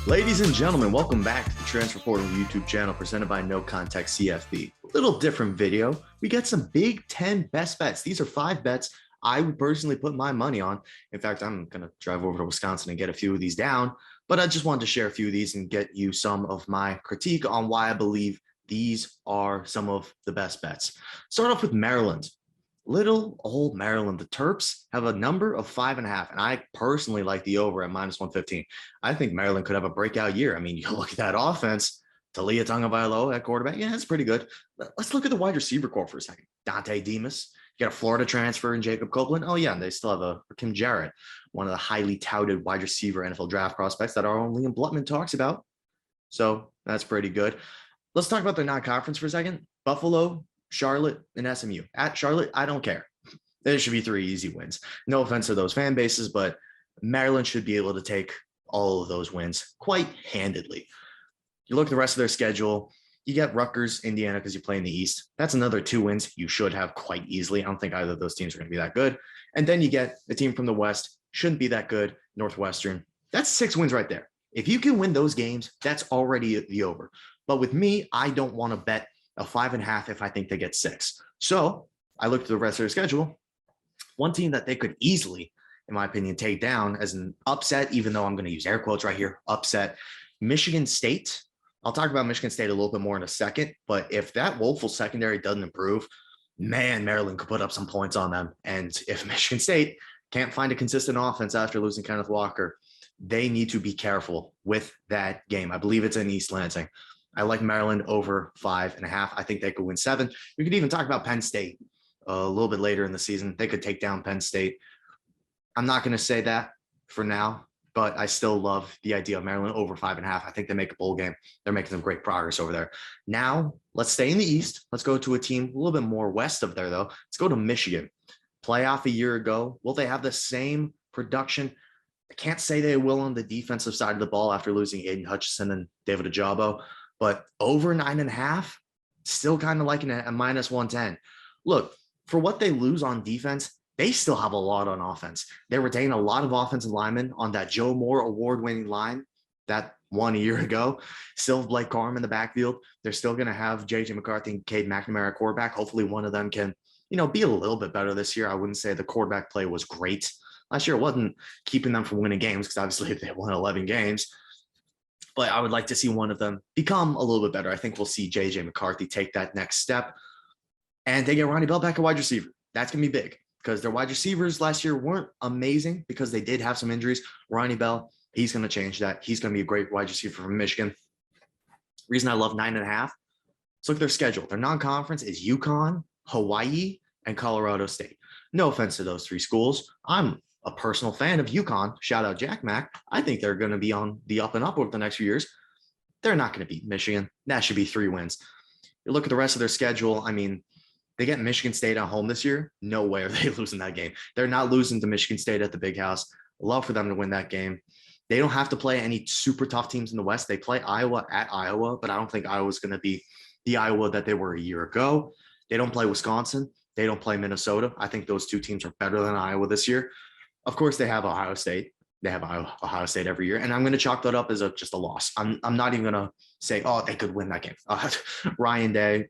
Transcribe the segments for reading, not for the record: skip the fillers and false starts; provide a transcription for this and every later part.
Ladies and gentlemen, welcome back to the Transfer Portal YouTube channel presented by NoContextCFB. A little different video. We got some Big Ten best bets. These are 5 bets I would personally put my money on. In fact, I'm going to drive over to Wisconsin and get a few of these down, but I just wanted to share a few of these and get you some of my critique on why I believe these are some of the best bets. Start off with Maryland. Little old Maryland. The Terps have a number of 5.5, and I personally like the over at -115. I think Maryland could have a breakout year. I mean, you look at that offense, Talia Tagovailoa at quarterback. Yeah, it's pretty good. Let's look at the wide receiver corps for a second. Dante Demas. You got a Florida transfer in Jacob Copeland. Oh, yeah, and they still have a Kim Jarrett, one of the highly touted wide receiver NFL draft prospects that our own Liam Blutman talks about. So that's pretty good. Let's talk about the non-conference for a second. Buffalo, Charlotte, and SMU. At Charlotte, I don't care. There should be 3 easy wins. No offense to those fan bases, but Maryland should be able to take all of those wins quite handedly. You look at the rest of their schedule, you get Rutgers, Indiana, because you play in the East. That's another 2 wins you should have quite easily. I don't think either of those teams are going to be that good. And then you get the team from the West, shouldn't be that good, Northwestern. That's 6 wins right there. If you can win those games, that's already the over. But with me, I don't want to bet a 5.5 if I think they get 6. So I looked at the rest of their schedule. One team that they could easily, in my opinion, take down as an upset, even though I'm going to use air quotes right here, upset, Michigan State. I'll talk about Michigan State a little bit more in a second, but if that woeful secondary doesn't improve, man, Maryland could put up some points on them. And if Michigan State can't find a consistent offense after losing Kenneth Walker, they need to be careful with that game. I believe it's in East Lansing. I like Maryland over 5.5. I think they could win 7. We could even talk about Penn State a little bit later in the season. They could take down Penn State. I'm not going to say that for now, but I still love the idea of Maryland over 5.5. I think they make a bowl game. They're making some great progress over there. Now, let's stay in the East. Let's go to a team a little bit more west of there, though. Let's go to Michigan. Playoff a year ago. Will they have the same production? I can't say they will on the defensive side of the ball after losing Aiden Hutchinson and David Ajabo. But over 9.5, still kind of liking it at -110. Look, for what they lose on defense, they still have a lot on offense. They retain a lot of offensive linemen on that Joe Moore award-winning line that won a year ago. Still Blake Corum in the backfield. They're still going to have J.J. McCarthy and Cade McNamara at quarterback. Hopefully one of them can, be a little bit better this year. I wouldn't say the quarterback play was great. Last year it wasn't keeping them from winning games because obviously they won 11 games. But I would like to see one of them become a little bit better. I think we'll see J.J. McCarthy take that next step. And they get Ronnie Bell back at wide receiver. That's going to be big because their wide receivers last year weren't amazing because they did have some injuries. Ronnie Bell, he's going to change that. He's going to be a great wide receiver from Michigan. Reason I love 9.5, let's look at their schedule. Their non-conference is UConn, Hawaii, and Colorado State. No offense to those 3 schools. I'm a personal fan of UConn. Shout out Jack Mack. I think they're going to be on the up and up over the next few years. They're not going to beat Michigan. That should be 3 wins. You look at the rest of their schedule. I mean, they get Michigan State at home this year. No way are they losing that game. They're not losing to Michigan State at the Big House. Love for them to win that game. They don't have to play any super tough teams in the West. They play Iowa at Iowa, but I don't think Iowa's going to be the Iowa that they were a year ago. They don't play Wisconsin. They don't play Minnesota. I think those 2 teams are better than Iowa this year. Of course, they have Ohio State. They have Ohio State every year, and I'm going to chalk that up as just a loss. I'm not even going to say, oh, they could win that game. Ryan Day,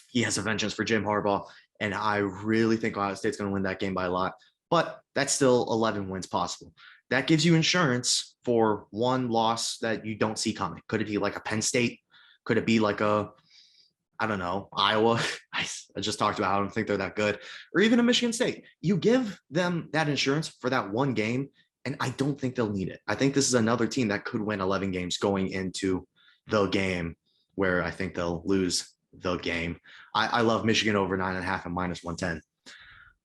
he has a vengeance for Jim Harbaugh, and I really think Ohio State's going to win that game by a lot. But that's still 11 wins possible. That gives you insurance for one loss that you don't see coming. Could it be like a Penn State? Could it be like I don't know, Iowa? I just talked about how I don't think they're that good. Or even a Michigan State. You give them that insurance for that one game, and I don't think they'll need it. I think this is another team that could win 11 games going into the game where I think they'll lose the game. I love Michigan over 9.5 and -110.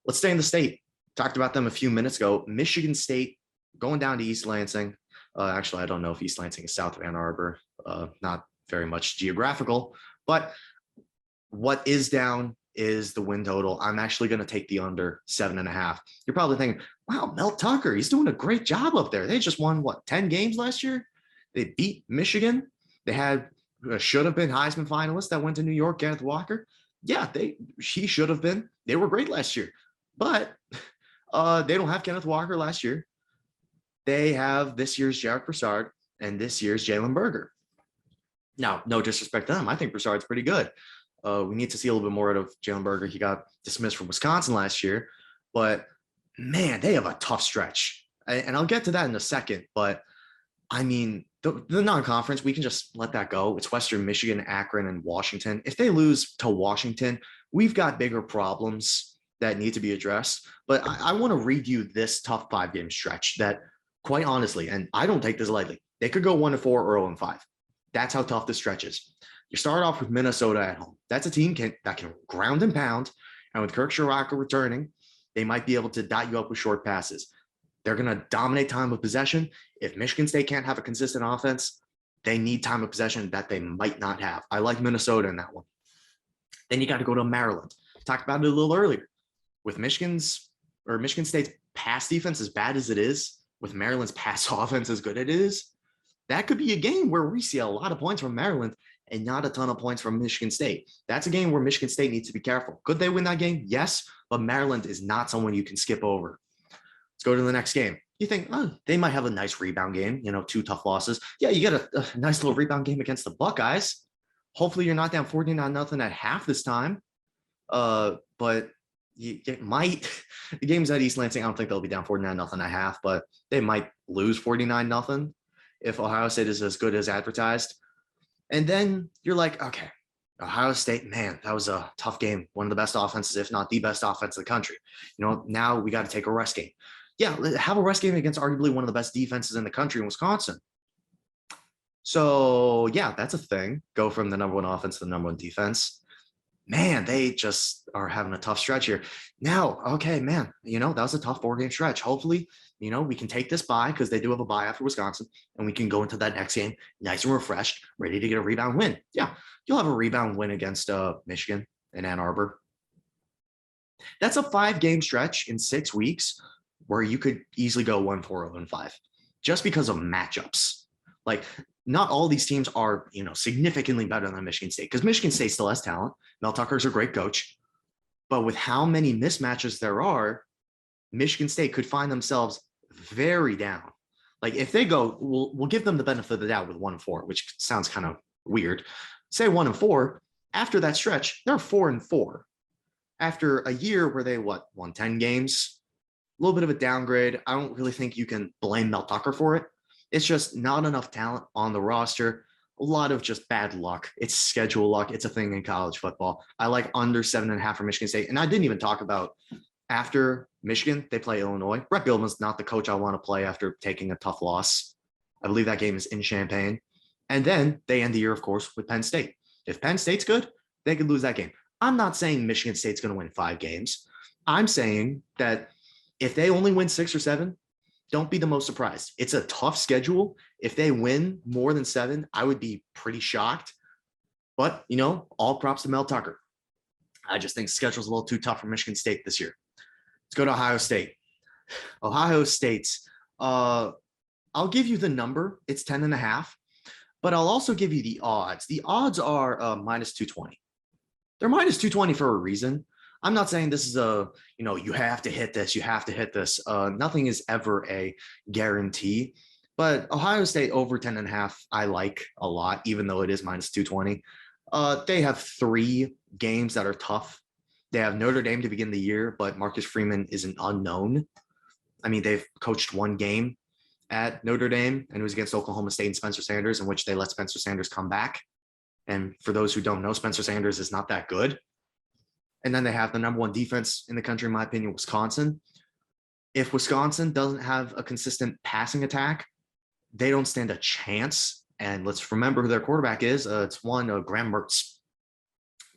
Let's stay in the state. Talked about them a few minutes ago. Michigan State going down to East Lansing. Actually, I don't know if East Lansing is south of Ann Arbor. Not very much geographical, but what is down is the win total. I'm actually going to take the under 7.5. You're probably thinking, wow, Mel Tucker, he's doing a great job up there. They just won, 10 games last year? They beat Michigan. They had should have been Heisman finalist that went to New York, Kenneth Walker. Yeah, he should have been. They were great last year. But they don't have Kenneth Walker last year. They have this year's Jarek Broussard. and this year's Jalen Berger. Now, no disrespect to them. I think Broussard's pretty good. We need to see a little bit more out of Jalen Berger. He got dismissed from Wisconsin last year, but man, they have a tough stretch. And I'll get to that in a second. But I mean, the non-conference, we can just let that go. It's Western Michigan, Akron, and Washington. If they lose to Washington, we've got bigger problems that need to be addressed. But I want to read you this tough 5-game stretch that, quite honestly, and I don't take this lightly, they could go 1-4 or 0-5. That's how tough the stretch is. You start off with Minnesota at home. That's a team that can ground and pound. And with Kirk Ciarrocca returning, they might be able to dot you up with short passes. They're going to dominate time of possession. If Michigan State can't have a consistent offense, they need time of possession that they might not have. I like Minnesota in that one. Then you got to go to Maryland. Talked about it a little earlier. With Michigan State's pass defense as bad as it is, with Maryland's pass offense as good as it is, that could be a game where we see a lot of points from Maryland and not a ton of points from Michigan State. That's a game where Michigan State needs to be careful. Could they win that game? Yes, but Maryland is not someone you can skip over. Let's go to the next game. You think, oh, they might have a nice rebound game, 2 tough losses. Yeah, you get a nice little rebound game against the Buckeyes. Hopefully you're not down 49-0 at half this time. But it might. The game's at East Lansing. I don't think they'll be down 49-0 at half, but they might lose 49-0 if Ohio State is as good as advertised. And then you're like, okay, Ohio State, man, that was a tough game. One of the best offenses, if not the best offense in the country. Now we got to take a rest game. Yeah, have a rest game against arguably one of the best defenses in the country in Wisconsin. So, yeah, that's a thing. Go from the number 1 offense to the number 1 defense. Man, they just are having a tough stretch here. Now, okay, man, that was a tough 4-game stretch. Hopefully, we can take this bye because they do have a bye after Wisconsin, and we can go into that next game nice and refreshed, ready to get a rebound win. Yeah, you'll have a rebound win against Michigan and Ann Arbor. That's a 5-game stretch in 6 weeks where you could easily go 1-4 or 1-5 just because of matchups. Like, not all these teams are, significantly better than Michigan State because Michigan State still has talent. Mel Tucker's a great coach. But with how many mismatches there are, Michigan State could find themselves very down. Like, if they go, we'll give them the benefit of the doubt with 1-4, which sounds kind of weird. Say 1-4, after that stretch, they're 4-4. After a year where they, won 10 games? A little bit of a downgrade. I don't really think you can blame Mel Tucker for it. It's just not enough talent on the roster. A lot of just bad luck. It's schedule luck. It's a thing in college football. I like under 7.5 for Michigan State. And I didn't even talk about after Michigan, they play Illinois. Brett Bielema's not the coach I want to play after taking a tough loss. I believe that game is in Champaign. And then they end the year, of course, with Penn State. If Penn State's good, they could lose that game. I'm not saying Michigan State's going to win 5 games. I'm saying that if they only win 6 or 7, don't be the most surprised. It's a tough schedule. If they win more than 7, I would be pretty shocked. But, all props to Mel Tucker. I just think the schedule's a little too tough for Michigan State this year. Let's go to Ohio State. Ohio State, I'll give you the number. It's 10.5. But I'll also give you the odds. The odds are minus 220. They're minus 220 for a reason. I'm not saying this is you have to hit this, you have to hit this. Nothing is ever a guarantee. But Ohio State over 10.5, I like a lot, even though it is minus 220. They have 3 games that are tough. They have Notre Dame to begin the year, but Marcus Freeman is an unknown. I mean, they've coached 1 game at Notre Dame, and it was against Oklahoma State and Spencer Sanders, in which they let Spencer Sanders come back. And for those who don't know, Spencer Sanders is not that good. And then they have the number 1 defense in the country, in my opinion, Wisconsin. If Wisconsin doesn't have a consistent passing attack, they don't stand a chance. And let's remember who their quarterback is. It's Graham Mertz.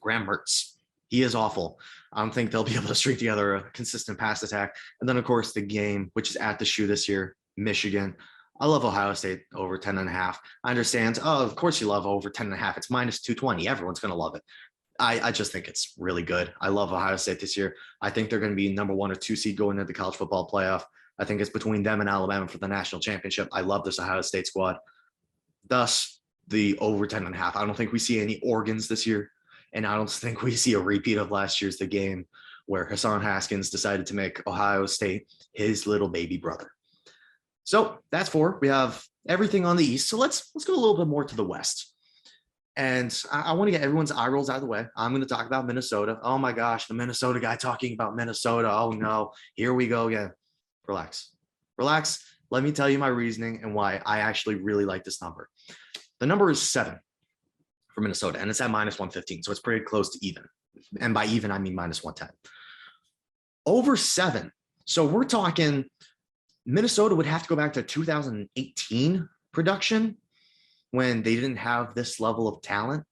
Graham Mertz. He is awful. I don't think they'll be able to string together a consistent pass attack. And then, of course, the game, which is at the shoe this year, Michigan. I love Ohio State over 10.5. I understand. Oh, of course you love over 10.5. It's minus 220. Everyone's going to love it. I just think it's really good. I love Ohio State this year. I think they're going to be number 1 or 2 seed going into the college football playoff. I think it's between them and Alabama for the national championship. I love this Ohio State squad. Thus, the over 10.5. I don't think we see any Oregons this year. And I don't think we see a repeat of last year's the game where Hassan Haskins decided to make Ohio State his little baby brother. So that's 4. We have everything on the East. So let's go a little bit more to the West. And I want to get everyone's eye rolls out of the way. I'm going to talk about Minnesota. Oh my gosh, the Minnesota guy talking about Minnesota. Oh no, here we go again. Relax. Relax. Let me tell you my reasoning and why I actually really like this number. The number is 7 for Minnesota, and it's at minus 115. So it's pretty close to even. And by even, I mean minus 110. Over 7. So we're talking Minnesota would have to go back to 2018 production when they didn't have this level of talent.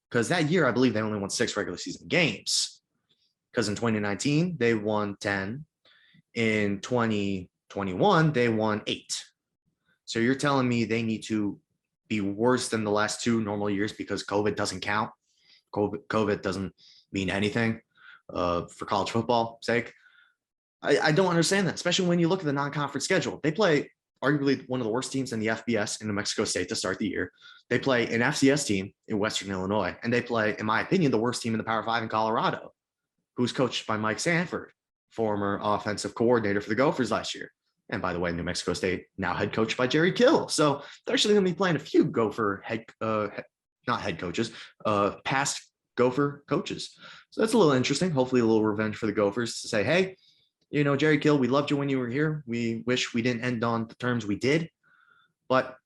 Because that year, I believe they only won 6 regular season games. Because in 2019, they won 10. In 2021, they won 8. So you're telling me they need to be worse than the last 2 normal years because COVID doesn't count? COVID doesn't mean anything for college football sake. I don't understand that, especially when you look at the non-conference schedule. They play arguably one of the worst teams in the FBS in New Mexico State to start the year. They play an FCS team in Western Illinois, and they play, in my opinion, the worst team in the Power 5 in Colorado, who's coached by Mike Sanford, former offensive coordinator for the Gophers last year. And by the way, New Mexico State now head coached by Jerry Kill. So they're actually going to be playing a few Gopher past Gopher coaches. So that's a little interesting. Hopefully a little revenge for the Gophers to say, hey, you know, Jerry Kill, we loved you when you were here. We wish we didn't end on the terms we did. But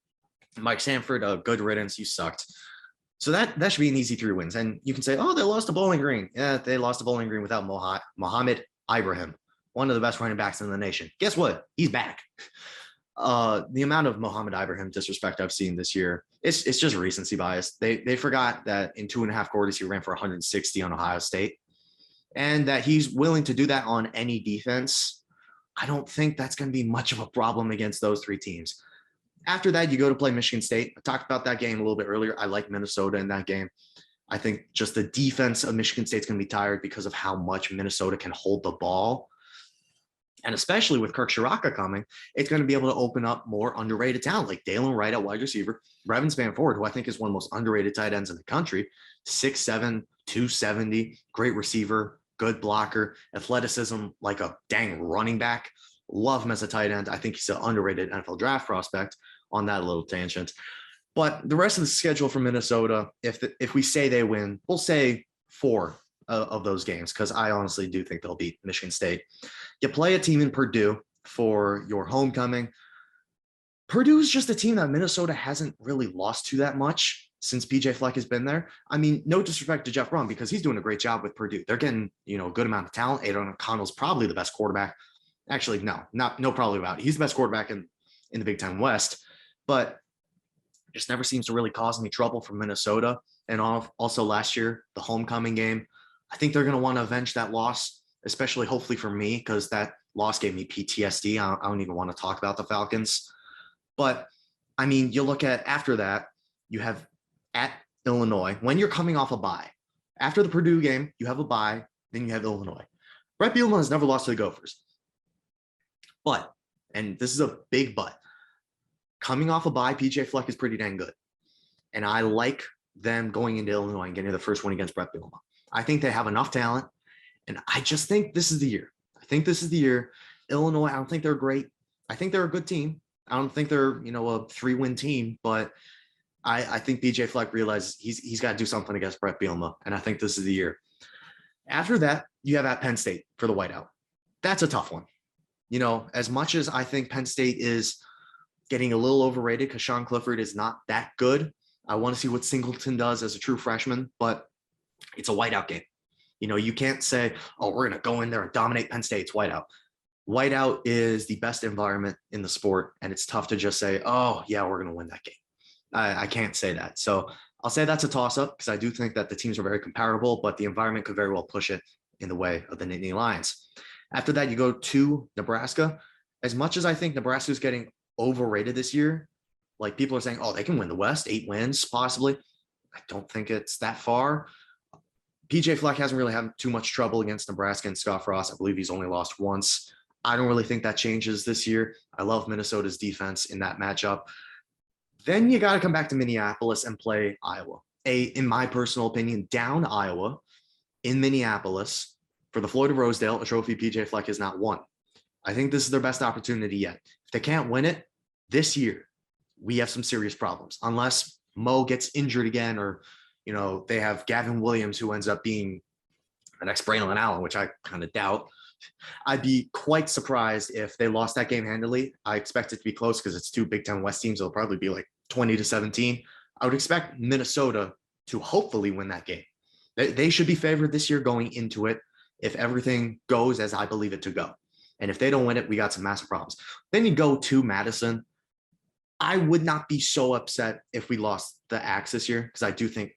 Mike Sanford, good riddance. You sucked. So that should be an easy 3 wins. And you can say, oh, they lost to Bowling Green. Yeah, they lost to Bowling Green without Mohammed Ibrahim, one of the best running backs in the nation. Guess what? He's back. The amount of Mohammed Ibrahim disrespect I've seen this year, it's just recency bias. They forgot that in 2.5 quarters, he ran for 160 on Ohio State. And that he's willing to do that on any defense. I don't think that's going to be much of a problem against those 3 teams. After that, you go to play Michigan State. I talked about that game a little bit earlier. I like Minnesota in that game. I think just the defense of Michigan State's going to be tired because of how much Minnesota can hold the ball. And especially with Kirk Shiraka coming, it's going to be able to open up more underrated talent like Dalen Wright at wide receiver, Brevin Spanford, who I think is one of the most underrated tight ends in the country, 6'7", 270, great receiver, good blocker, athleticism like a dang running back. Love him as a tight end. I think he's an underrated NFL draft prospect on that little tangent. But the rest of the schedule for Minnesota, if we say they win, we'll say 4 of those games because I honestly do think they'll beat Michigan State. You play a team in Purdue for your homecoming. Purdue is just a team that Minnesota hasn't really lost to that much since PJ Fleck has been there. I mean, no disrespect to Jeff Brom because he's doing a great job with Purdue. They're getting, a good amount of talent. Aidan O'Connell's probably the best quarterback. Actually, no, probably about it. He's the best quarterback in the Big Ten West, but just never seems to really cause any trouble for Minnesota. And also last year, the homecoming game, I think they're going to want to avenge that loss, especially hopefully for me, because that loss gave me PTSD. I don't even want to talk about the Falcons. But, I mean, you look at after that, you have at Illinois, when you're coming off a bye. After the Purdue game, you have a bye, then you have Illinois. Brett Bielema has never lost to the Gophers. But, and this is a big but, coming off a bye, PJ Fleck is pretty dang good. And I like them going into Illinois and getting the first one against Brett Bielema. I think they have enough talent, and I just think this is the year. I think this is the year. Illinois, I don't think they're great. I think they're a good team. I don't think they're, a 3-win team, but I think BJ Fleck realizes he's got to do something against Brett Bielema, and I think this is the year. After that, you have at Penn State for the whiteout. That's a tough one. As much as I think Penn State is getting a little overrated because Sean Clifford is not that good, I want to see what Singleton does as a true freshman, but it's a whiteout game. You can't say, oh, we're going to go in there and dominate Penn State's whiteout. Whiteout is the best environment in the sport, and it's tough to just say, oh, yeah, we're going to win that game. I can't say that. So I'll say that's a toss-up because I do think that the teams are very comparable, but the environment could very well push it in the way of the Nittany Lions. After that, you go to Nebraska. As much as I think Nebraska is getting overrated this year, like people are saying, oh, they can win the West, 8 wins possibly. I don't think it's that far. PJ Fleck hasn't really had too much trouble against Nebraska and Scott Frost. I believe he's only lost once. I don't really think that changes this year. I love Minnesota's defense in that matchup. Then you got to come back to Minneapolis and play Iowa. In my personal opinion, down Iowa in Minneapolis for the Floyd of Rosedale, a trophy PJ Fleck has not won. I think this is their best opportunity yet. If they can't win it this year, we have some serious problems unless Mo gets injured again, or, they have Gavin Williams who ends up being the next Braylon Allen, which I kind of doubt. I'd be quite surprised if they lost that game handily. I expect it to be close because it's two Big Ten West teams. It'll probably be like 20-17. I would expect Minnesota to hopefully win that game. They should be favored this year going into it if everything goes as I believe it to go. And if they don't win it, we got some massive problems. Then you go to Madison. I would not be so upset if we lost the Axe this year because I do think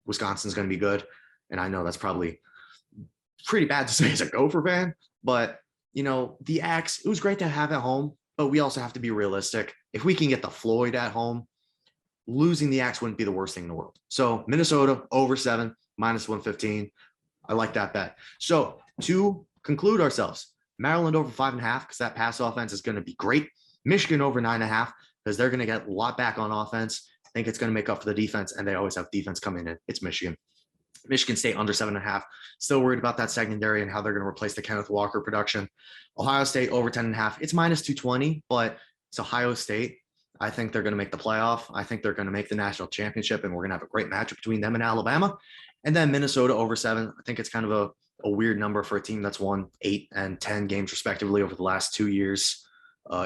Wisconsin's going to be good. And I know that's probably pretty bad to say as a Gopher fan, but the Axe, it was great to have at home, but we also have to be realistic. If we can get the Floyd at home, losing the Axe wouldn't be the worst thing in the world. So Minnesota over 7, -115. I like that bet. So to conclude ourselves, Maryland over 5.5 because that pass offense is going to be great. Michigan over 9.5 because they're going to get a lot back on offense. I think it's going to make up for the defense, and they always have defense coming in. It's Michigan. Michigan State under 7.5. Still worried about that secondary and how they're going to replace the Kenneth Walker production. Ohio State over 10.5. It's -220, but it's Ohio State. I think they're going to make the playoff. I think they're going to make the national championship, and we're going to have a great matchup between them and Alabama. And then Minnesota over 7. I think it's kind of a weird number for a team that's won 8 and 10 games respectively over the last 2 years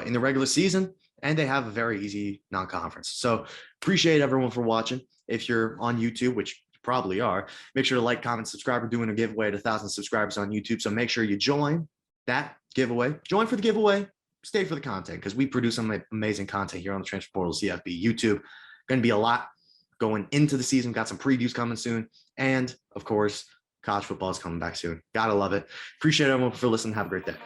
in the regular season. And they have a very easy non-conference. So appreciate everyone for watching. If you're on YouTube, which you probably are, make sure to like, comment, subscribe. We're doing a giveaway at 1,000 subscribers on YouTube. So make sure you join that giveaway. Join for the giveaway. Stay for the content because we produce some amazing content here on the Transfer Portal CFB YouTube. Going to be a lot going into the season. Got some previews coming soon. And, of course, college football is coming back soon. Gotta love it. Appreciate everyone for listening. Have a great day.